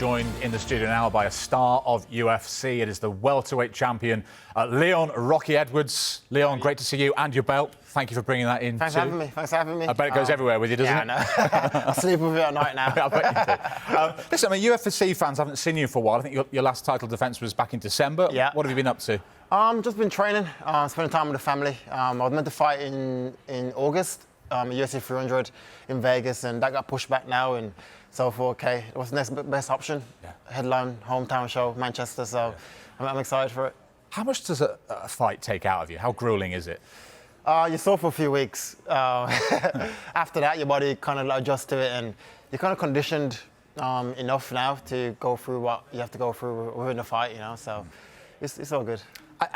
joined in the studio now by a star of UFC. It is the welterweight champion, Leon Rocky Edwards. Leon, great to see you and your belt. Thank you for bringing that in. Thanks for having me. Thanks for having me. I bet it goes everywhere with you, doesn't it? Yeah, I know. I sleep with it at night now. I bet you do. Listen, I mean, UFC fans haven't seen you for a while. I think your last title defence was back in December. Yeah. What have you been up to? Just been training, spending time with the family. I was meant to fight in August, UFC 300 in Vegas, and that got pushed back now. And so I thought, okay, what's the next best option? Yeah. Headline, hometown show, Manchester. So yeah. I'm excited for it. How much does a fight take out of you? How grueling is it? You're sore for a few weeks. After that, your body kind of adjusts to it, and you're kind of conditioned enough now to go through what you have to go through within a fight, you know. So it's all good.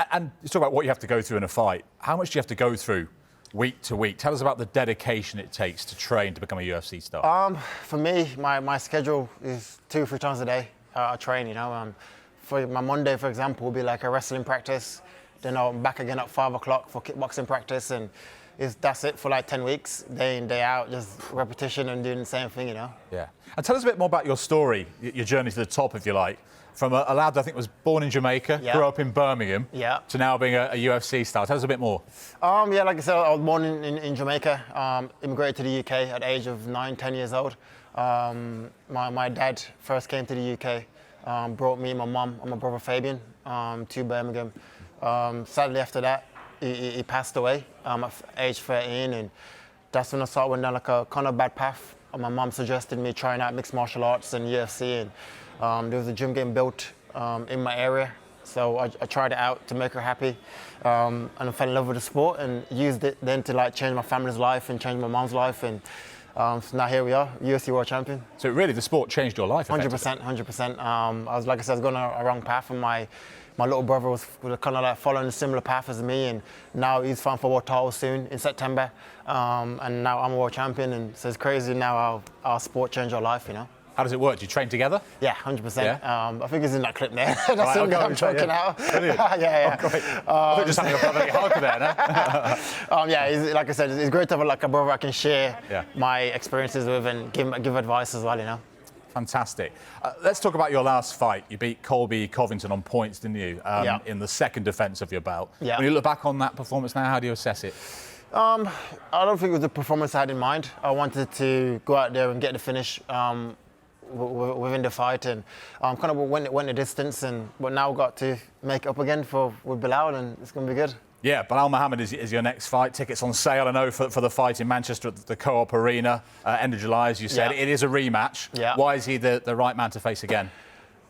And you talk about what you have to go through in a fight. How much do you have to go through week to week? Tell us about the dedication it takes to train to become a UFC star. For me, my schedule is 2-3 times a day. I train, you know. For my Monday, for example, will be like a wrestling practice. Then I'm back again at 5 o'clock for kickboxing practice, and that's it for like 10 weeks, day in, day out, just repetition and doing the same thing, you know. Yeah. And tell us a bit more about your story, your journey to the top, if you like. From a lad that I think was born in Jamaica, grew up in Birmingham, to now being a UFC star. Tell us a bit more. Yeah, like I said, I was born in Jamaica, immigrated to the UK at the age of 9-10 years old. My dad first came to the UK, brought me, my mum, and my brother Fabian to Birmingham. Sadly, after that, he passed away at age 13, and that's when I went down like a kind of bad path. My mum suggested me trying out mixed martial arts and UFC, and there was a gym getting built in my area, so I tried it out to make her happy, and I fell in love with the sport and used it then to like change my family's life and change my mom's life, and so now here we are, UFC World Champion. So really, the sport changed your life. 100%, 100%. I was, like I said, I was going a wrong path, and my little brother was kind of like following a similar path as me, and now he's fighting for world title soon in September, and now I'm a world champion, and so it's crazy now our sport changed our life, you know. How does it work? Do you train together? Yeah, 100%. Yeah? I think it's in that clip there. That's the I'm choking out. Brilliant. yeah. Oh, great. I think just having a brother hug there, no? Yeah, like I said, it's great to have like a brother I can share my experiences with and give advice as well, you know. Fantastic. Let's talk about your last fight. You beat Colby Covington on points, didn't you? In the second defence of your belt. Yeah. When you look back on that performance now, how do you assess it? I don't think it was the performance I had in mind. I wanted to go out there and get the finish within the fight, and kind of went the distance, but now got to make it up again with Belal, and it's going to be good. Yeah, Belal Muhammed is your next fight. Tickets on sale, I know, for the fight in Manchester at the Co-op Arena, end of July, as you said. It is a rematch. Yeah. Why is he the right man to face again?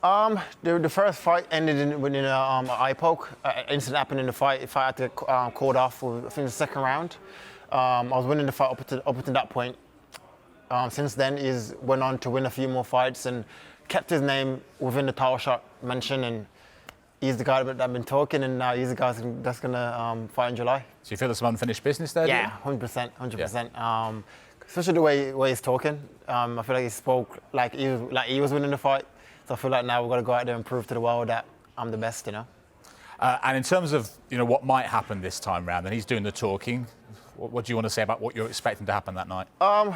The first fight ended in an eye poke. Incident happened in the fight. The fight had to get called off with, I think, the second round. I was winning the fight up to that point. Since then, he's went on to win a few more fights and kept his name within the title shot mention, and he's the guy that I've been talking, and now he's the guy that's going to fight in July. So you feel there's some unfinished business there? Yeah, 100%, 100%. Yeah. Especially the way he's talking. I feel like he spoke like he was winning the fight. So I feel like now we've got to go out there and prove to the world that I'm the best, you know. And in terms of what might happen this time round, and he's doing the talking. What do you want to say about what you're expecting to happen that night? Long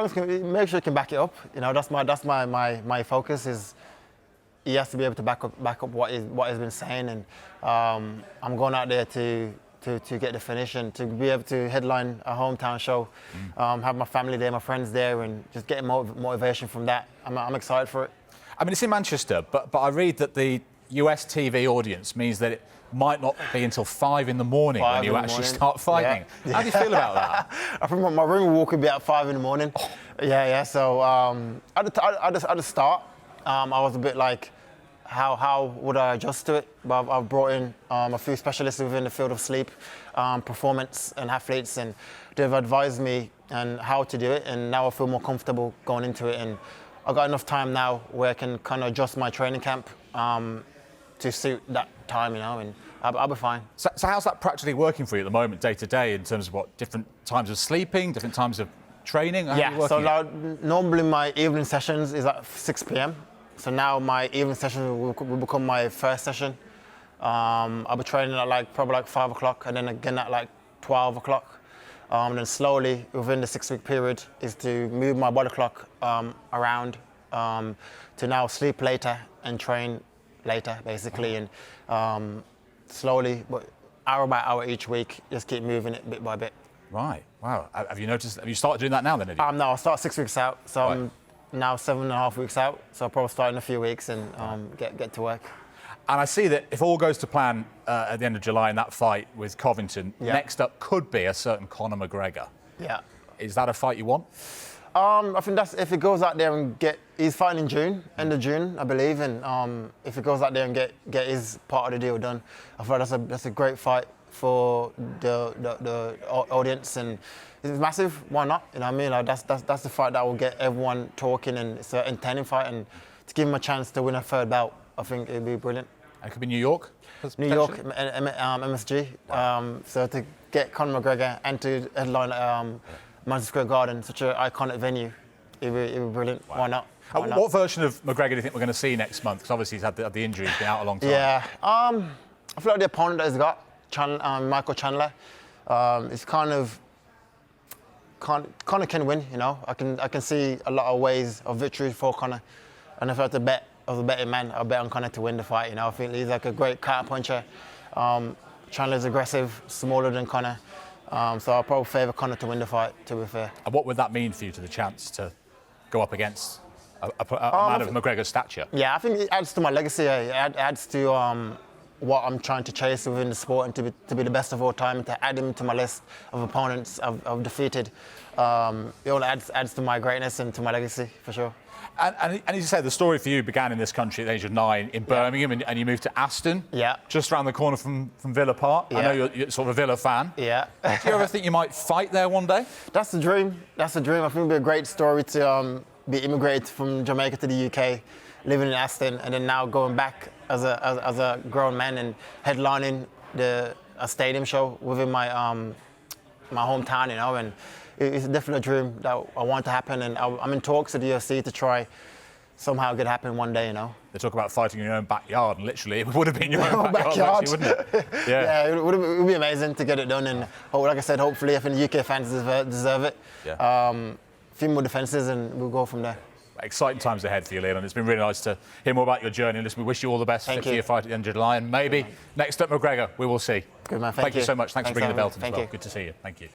as make sure he can back it up. You know, that's my focus is he has to be able to back up what he's been saying, and I'm going out there to get the finish and to be able to headline a hometown show, have my family there, my friends there, and just get motivation from that. I'm excited for it. I mean, it's in Manchester, but I read that the US TV audience means that it might not be until 5 in the morning when you actually start fighting. Yeah. How do you feel about that? I think my ring walk would be at 5 in the morning. Oh. Yeah. So at the start, I was a bit like, how would I adjust to it? But I've brought in a few specialists within the field of sleep, performance, and athletes, and they've advised me on how to do it. And now I feel more comfortable going into it, and I've got enough time now where I can kind of adjust my training camp to suit that time, you know, and I'll be fine. So how's that practically working for you at the moment, day to day, in terms of what, different times of sleeping, different times of training? So now, normally my evening sessions is at 6 p.m. So now my evening session will become my first session. I'll be training at probably 5 o'clock, and then again at 12 o'clock. And then slowly, within the 6-week period, is to move my body clock around to now sleep later and train later, basically, and slowly, but hour by hour each week, just keep moving it bit by bit. Right. Wow. Have you started doing that now then? Have you? No, I'll start 6 weeks out, so I'm now 7.5 weeks out, so I'll probably start in a few weeks and get to work. And I see that if all goes to plan at the end of July in that fight with Covington, next up could be a certain Conor McGregor. Yeah. Is that a fight you want? I think that's if he goes out there and he's fighting in June, end of June, I believe, and if he goes out there and get his part of the deal done, I feel like that's a great fight for the audience, and it's massive. Why not? You know what I mean? Like that's the fight that will get everyone talking, and it's an entertaining fight, and to give him a chance to win a third belt, I think it'd be brilliant. It could be New York. New York, MSG. Wow. So to get Conor McGregor and to headline Madison Square Garden, such an iconic venue, it'd be brilliant. Wow. Why not? What version of McGregor do you think we're going to see next month? Because obviously he's had the injury, he's been out a long time. Yeah, I feel like the opponent that he's got, Michael Chandler, is Conor can win. You know, I can see a lot of ways of victory for Conor, and if I had to bet, I was a betting man, I'll bet on Conor to win the fight. You know, I think he's like a great counter puncher. Chandler's aggressive, smaller than Conor. So I'll probably favour Conor to win the fight, to be fair. And what would that mean for you to the chance to go up against a man of McGregor's stature? Yeah, I think it adds to my legacy. It adds to what I'm trying to chase within the sport, and to be the best of all time, to add him to my list of opponents I've defeated. It all adds to my greatness and to my legacy, for sure. And as you said, the story for you began in this country at the age of 9 in Birmingham, and you moved to Aston, just around the corner from Villa Park. I know you're sort of a Villa fan. Yeah. Do you ever think you might fight there one day? That's the dream. That's the dream. I think it'd be a great story to be immigrated from Jamaica to the UK, living in Aston, and then now going back as a grown man and headlining a stadium show within my my hometown, you know, and it's definitely a dream that I want to happen, and I'm in talks with the UFC to try somehow get it happen one day, you know. They talk about fighting in your own backyard, and literally it would have been your own backyard, actually, wouldn't it? Yeah, it would be amazing to get it done, and like I said, hopefully, I think the UK fans deserve it. A few more defences, and we'll go from there. Exciting times ahead for you, Leon, and it's been really nice to hear more about your journey. And listen, we wish you all the best for your fight at the end of July, and maybe next up McGregor, we will see. Good man, thank you so much. Thanks for bringing the belt in as well. you. Good to see you. Thank you.